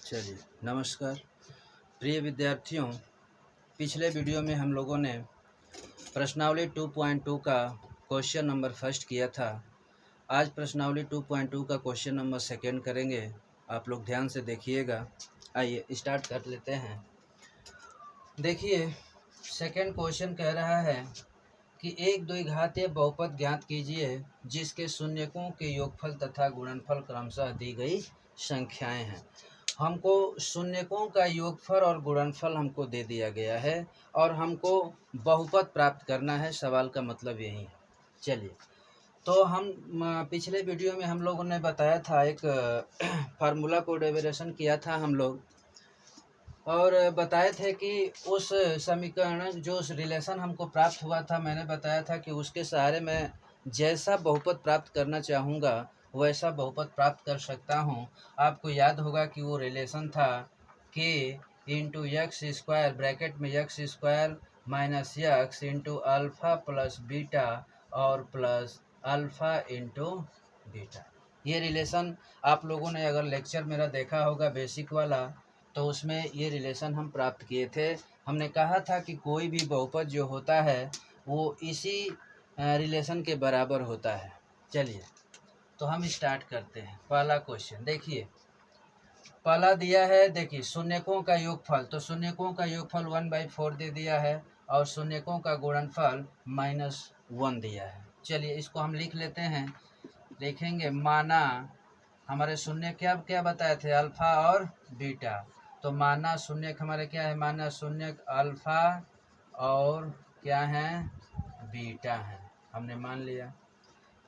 चलिए, नमस्कार प्रिय विद्यार्थियों। पिछले वीडियो में हम लोगों ने प्रश्नावली 2.2 का क्वेश्चन नंबर फर्स्ट किया था। आज प्रश्नावली 2.2 का क्वेश्चन नंबर सेकंड करेंगे। आप लोग ध्यान से देखिएगा। आइए स्टार्ट कर लेते हैं। देखिए, सेकंड क्वेश्चन कह रहा है कि एक द्विघातीय बहुपद ज्ञात कीजिए जिसके शून्यकों के योगफल तथा गुणनफल क्रमशः दी गई संख्याएं हैं। हमको शून्यकों का योगफल और गुणनफल हमको दे दिया गया है और हमको बहुपद प्राप्त करना है। सवाल का मतलब यही है। चलिए, तो हम पिछले वीडियो में हम लोगों ने बताया था, एक फार्मूला को डेरिवेशन किया था हम लोग, और बताए थे कि उस समीकरण जो उस रिलेशन हमको प्राप्त हुआ था, मैंने बताया था कि उसके सहारे मैं जैसा बहुपद प्राप्त करना चाहूँगा वैसा बहुपद प्राप्त कर सकता हूँ। आपको याद होगा कि वो रिलेशन था k into x square bracket में x square minus x into alpha plus beta और प्लस अल्फ़ा इंटू बीटा। ये रिलेशन आप लोगों ने अगर लेक्चर मेरा देखा होगा बेसिक वाला, तो उसमें ये रिलेशन हम प्राप्त किए थे। हमने कहा था कि कोई भी बहुपद जो होता है वो इसी रिलेशन के बराबर होता है। चलिए, तो हम स्टार्ट करते हैं। पहला क्वेश्चन देखिए, पहला दिया है, देखिए शून्यकों का योगफल, तो शून्यकों का योगफल 1/4 दे दिया है और शून्यकों का गुणनफल -1 दिया है। चलिए, इसको हम लिख लेते हैं। लिखेंगे माना हमारे शून्य क्या क्या बताए थे, अल्फा और बीटा। तो माना शून्य हमारे क्या है, माना शून्य अल्फा और क्या है, बीटा है, हमने मान लिया।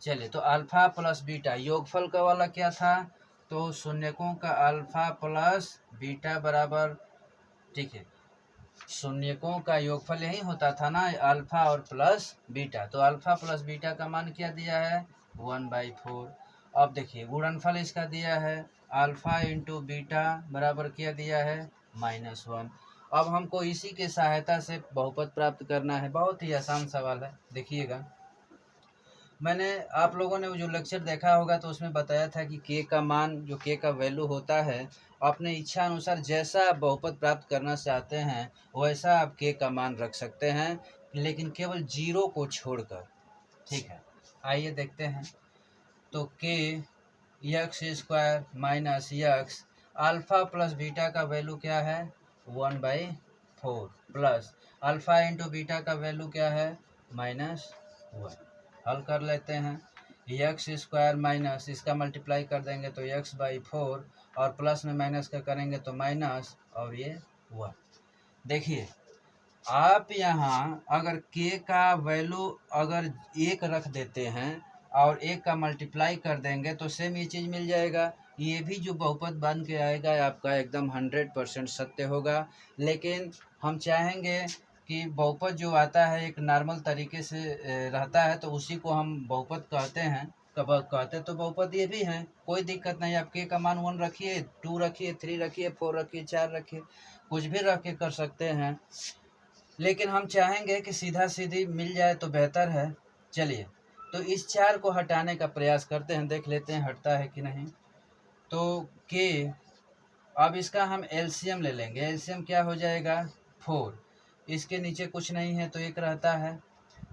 चलिए, तो अल्फा प्लस बीटा योगफल का वाला क्या था, तो शून्यकों का अल्फा प्लस बीटा बराबर, ठीक है, शून्यकों का योगफल यही होता था ना, अल्फा और प्लस बीटा। तो अल्फा प्लस बीटा का मान क्या दिया है, 1/4। अब देखिए गुणनफल इसका दिया है, अल्फा इंटू बीटा बराबर क्या दिया है, -1। अब हमको इसी के सहायता से बहुपद प्राप्त करना है। बहुत ही आसान सवाल है, देखिएगा। मैंने आप लोगों ने जो लेक्चर देखा होगा तो उसमें बताया था कि के का मान, जो के का वैल्यू होता है, अपने इच्छा अनुसार जैसा आप बहुपद प्राप्त करना चाहते हैं वैसा आप के का मान रख सकते हैं, लेकिन केवल जीरो को छोड़कर। ठीक है, आइए देखते हैं। तो के x square minus x, alpha plus beta का वैल्यू क्या है, 1/4 प्लस अल्फ़ा इंटू बीटा का वैल्यू क्या है, -1। हल कर लेते हैं। एक्स स्क्वायर माइनस इसका मल्टीप्लाई कर देंगे तो x/4 और प्लस में माइनस का करेंगे तो माइनस और ये 1। देखिए, आप यहाँ अगर k का वैल्यू अगर 1 रख देते हैं और 1 का मल्टीप्लाई कर देंगे तो सेम ये चीज़ मिल जाएगा। ये भी जो बहुपद बन के आएगा आपका एकदम 100% सत्य होगा। लेकिन हम चाहेंगे कि बहुपद जो आता है एक नॉर्मल तरीके से रहता है, तो उसी को हम बहुपद कहते हैं। कब कहते तो बहुपद ये भी हैं, कोई दिक्कत नहीं। आप के का मान 1 रखिए, 2 रखिए, 3 रखिए, 4 रखिए, 4 रखिए, कुछ भी रख के कर सकते हैं। लेकिन हम चाहेंगे कि सीधा सीधी मिल जाए तो बेहतर है। चलिए, तो इस 4 को हटाने का प्रयास करते हैं, देख लेते हैं हटता है कि नहीं। तो के, अब इसका हम एलसीएम ले लेंगे। एलसीएम क्या हो जाएगा, 4। इसके नीचे कुछ नहीं है तो 1 रहता है,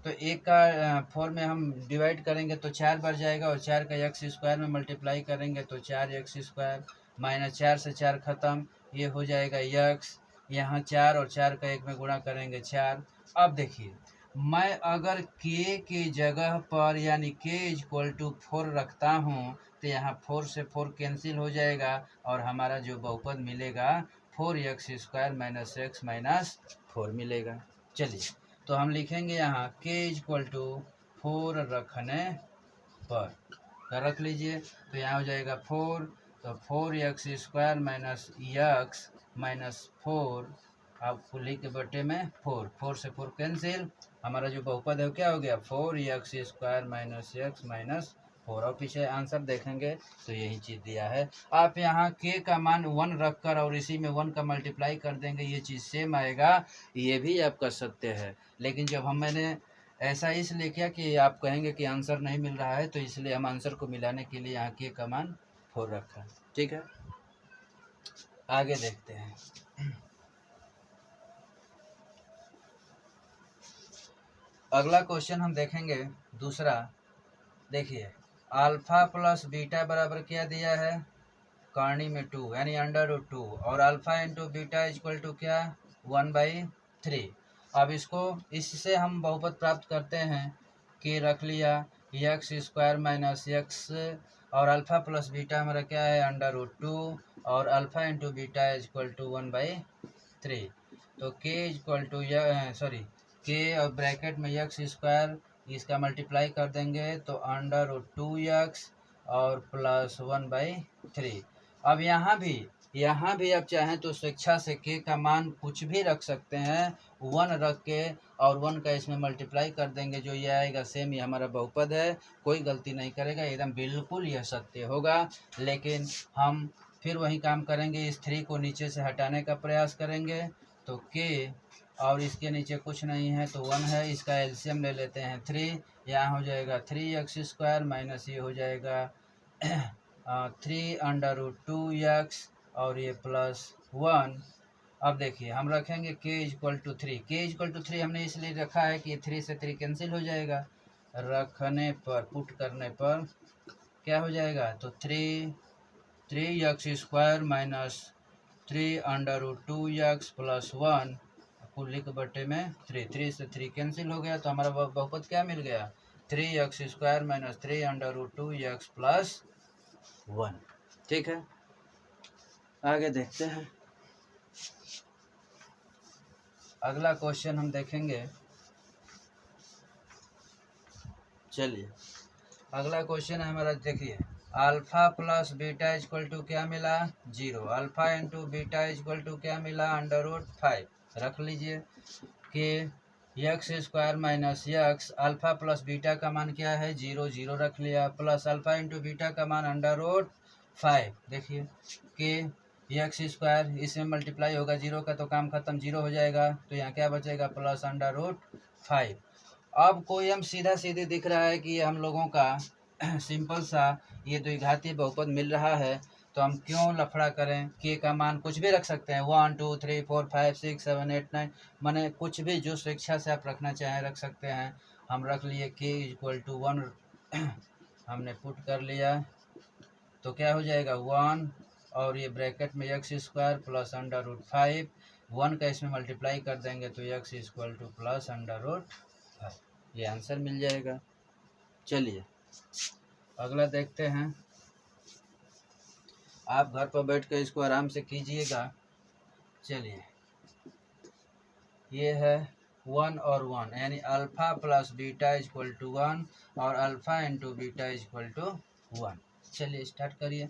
तो 1 का 4 में हम डिवाइड करेंगे तो 4 बढ़ जाएगा और 4 का एक्स स्क्वायर में मल्टीप्लाई करेंगे तो 4x² माइनस 4 से 4 ख़त्म, ये हो जाएगा x। यहाँ 4 और 4 का 1 में गुणा करेंगे 4। अब देखिए, मैं अगर k की जगह पर यानी k = 4 रखता हूँ तो यहाँ 4 से 4 कैंसिल हो जाएगा और हमारा जो बहुपद मिलेगा 4x² माइनस x माइनस 4 मिलेगा। चलिए, तो हम लिखेंगे यहाँ k = 4 रखने पर, रख लीजिए तो यहाँ हो जाएगा 4, तो 4x² माइनस x माइनस 4, आप फुली के बटे में 4, 4 से 4 कैंसिल, हमारा जो बहुपद है क्या हो गया, 4x² माइनस x माइनस 4। और पीछे आंसर देखेंगे तो यही चीज़ दिया है। आप यहाँ k का मान 1 रख कर और इसी में 1 का मल्टीप्लाई कर देंगे, ये चीज़ सेम आएगा, ये भी आप कर सकते हैं। लेकिन जब मैंने ऐसा इसलिए किया कि आप कहेंगे कि आंसर नहीं मिल रहा है, तो इसलिए हम आंसर को मिलाने के लिए यहाँ k का मान 4 रखा। ठीक है, आगे देखते हैं। अगला क्वेश्चन हम देखेंगे दूसरा। देखिए अल्फा प्लस बीटा बराबर क्या दिया है, कॉर्नी में 2 यानी √2, और alpha into beta equal to क्या 1/3। अब इसको इससे हम बहुपद प्राप्त करते हैं कि रख लिया x² माइनस x, और अल्फा प्लस बीटा हमारा क्या है √2, और alpha into beta equal to 1/3। तो k इक्वल टू k और ब्रैकेट में x², इसका मल्टीप्लाई कर देंगे तो √2x और प्लस 1/3। अब यहाँ भी आप चाहें तो स्वेच्छा से k का मान कुछ भी रख सकते हैं, 1 रख के और 1 का इसमें मल्टीप्लाई कर देंगे, जो ये आएगा सेम, ये हमारा बहुपद है, कोई गलती नहीं करेगा, एकदम बिल्कुल यह सत्य होगा। लेकिन हम फिर वही काम करेंगे, इस 3 को नीचे से हटाने का प्रयास करेंगे। तो k और इसके नीचे कुछ नहीं है तो 1 है, इसका एलसीएम ले लेते हैं 3, यहाँ हो जाएगा 3x² माइनस ये हो जाएगा 3√2x और ये प्लस 1। अब देखिए हम रखेंगे k equal to 3, k equal to 3 हमने इसलिए रखा है कि 3 से 3 कैंसिल हो जाएगा, रखने पर पुट करने पर क्या हो जाएगा, तो 3x² माइनस 3√2x प्लस 1 कुल के बटे में 3 से 3 कैंसिल हो गया, तो हमारा बहुपद क्या मिल गया 3x² माइनस 3√2x प्लस 1। ठीक है, आगे देखते हैं। अगला क्वेश्चन हम देखेंगे। चलिए अगला क्वेश्चन है हमारा, देखिए alpha plus beta equal to क्या मिला 0, alpha into beta equal to क्या मिला √5। रख लीजिए कि x² minus x, alpha plus beta का मान क्या है 0, 0 रख लिया, प्लस अल्फा इंटू बीटा का मान √5। देखिए कि x², इसमें मल्टीप्लाई होगा 0 का तो काम खत्म, 0 हो जाएगा, तो यहाँ क्या बचेगा प्लस √5। अब कोई हम सीधा सीधे दिख रहा है कि हम लोगों का सिंपल सा ये द्विघाती बहुपद मिल रहा है, तो हम क्यों लफड़ा करें, k का मान कुछ भी रख सकते हैं, 1 2 3 4 5 6 7 8 9, माने कुछ भी जो स्वेच्छा से आप रखना चाहें रख सकते हैं। हम रख लिए k इक्वल टू 1, हमने पुट कर लिया तो क्या हो जाएगा 1 और ये ब्रैकेट में x² प्लस √5, 1 का इसमें मल्टीप्लाई कर देंगे तो x इक्वल टू प्लस √5, ये आंसर मिल जाएगा। चलिए अगला देखते हैं, आप घर पर बैठ कर इसको आराम से कीजिएगा। चलिए ये है 1 और 1 यानी alpha plus beta equal to 1 और alpha into beta equal to 1। चलिए स्टार्ट करिए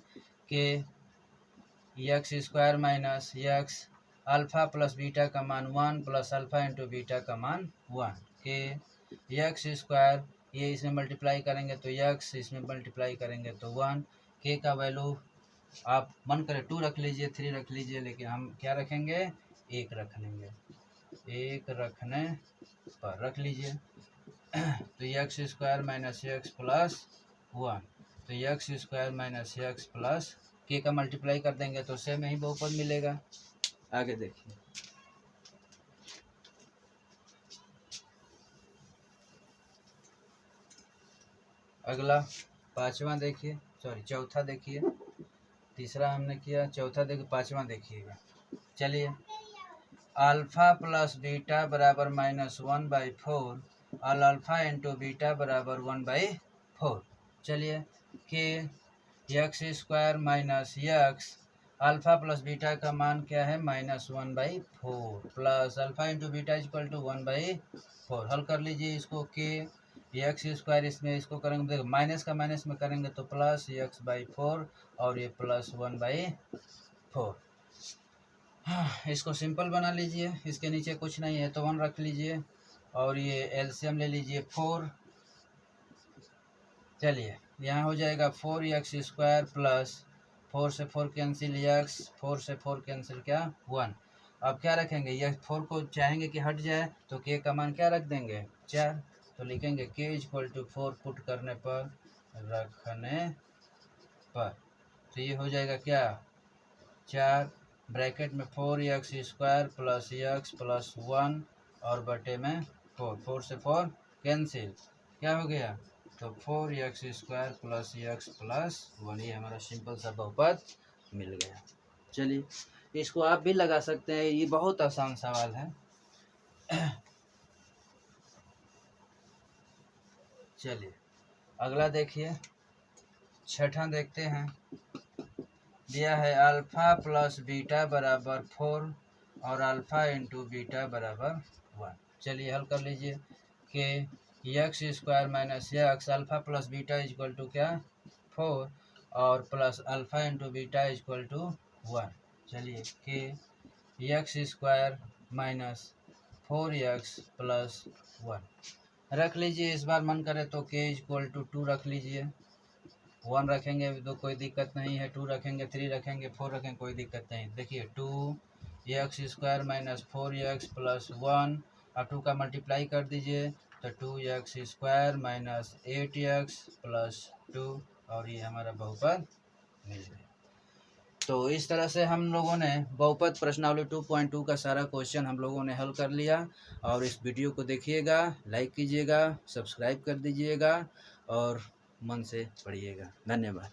कि x² minus x, alpha plus beta का मान 1 प्लस अल्फा इंटू बीटा का मान 1 के x², ये इसमें मल्टीप्लाई करेंगे तो x, इसमें मल्टीप्लाई करेंगे तो 1, k का वैल्यू आप मन करे 2 रख लीजिए 3 रख लीजिए, लेकिन हम क्या रखेंगे 1 रख लेंगे, 1 रखने पर रख लीजिए तो x² माइनस x प्लस 1, तो x² minus x plus k का मल्टीप्लाई कर देंगे तो सेम ही बहुपद मिलेगा। आगे देखिए अगला पांचवा देखिए, चौथा देखिए, तीसरा हमने किया, चौथा देखिए, पांचवा देखिएगा। चलिए अल्फा प्लस बीटा बराबर -1/4 और अल्फा इंटू बीटा बराबर 1/4। चलिए कि x² minus x, alpha plus beta का मान क्या है -1/4 plus alpha into beta equal to 1/4। हल कर लीजिए इसको कि x², इसमें इसको करेंगे, देखो माइनस का माइनस में करेंगे तो प्लस x/4 और ये प्लस 1/4। इसको सिंपल बना लीजिए, इसके नीचे कुछ नहीं है तो 1 रख लीजिए और ये एलसीएम ले लीजिए 4। चलिए यहाँ हो जाएगा 4x² प्लस 4 से 4 कैंसिल x, 4 से 4 कैंसिल क्या 1। अब क्या रखेंगे, यह 4 को चाहेंगे कि हट जाए तो k का मान क्या रख देंगे 4, तो लिखेंगे k इक्वल टू 4 पुट करने पर रखने पर, तो ये हो जाएगा क्या 4 ब्रैकेट में 4x² प्लस x प्लस 1 और बटे में 4 से 4 कैंसिल, क्या हो गया, तो 4x² प्लस x प्लस 1, ये हमारा सिंपल सा बहुपद मिल गया। चलिए इसको आप भी लगा सकते हैं, ये बहुत आसान सवाल है। चलिए अगला देखिए, छठा देखते हैं। दिया है अल्फ़ा प्लस बीटा बराबर 4 और अल्फ़ा इंटू बीटा बराबर 1। चलिए हल कर लीजिए कि x² minus x, alpha plus beta equal to क्या, 4 और plus alpha into beta equal to 1। चलिए कि x² माइनस 4x प्लस 1 रख लीजिए। इस बार मन करे तो k इक्वल टू 2 रख लीजिए, 1 रखेंगे तो कोई दिक्कत नहीं है, 2 रखेंगे, 3 रखेंगे, 4 रखेंगे, कोई दिक्कत नहीं। देखिए 2x² माइनस 4x प्लस 1 और 2 का मल्टीप्लाई कर दीजिए तो 2x² माइनस 8x प्लस 2 और ये हमारा बहुपद मिल गया। तो इस तरह से हम लोगों ने बहुपद प्रश्नावली 2.2 का सारा क्वेश्चन हम लोगों ने हल कर लिया। और इस वीडियो को देखिएगा, लाइक कीजिएगा, सब्सक्राइब कर दीजिएगा और मन से पढ़िएगा। धन्यवाद।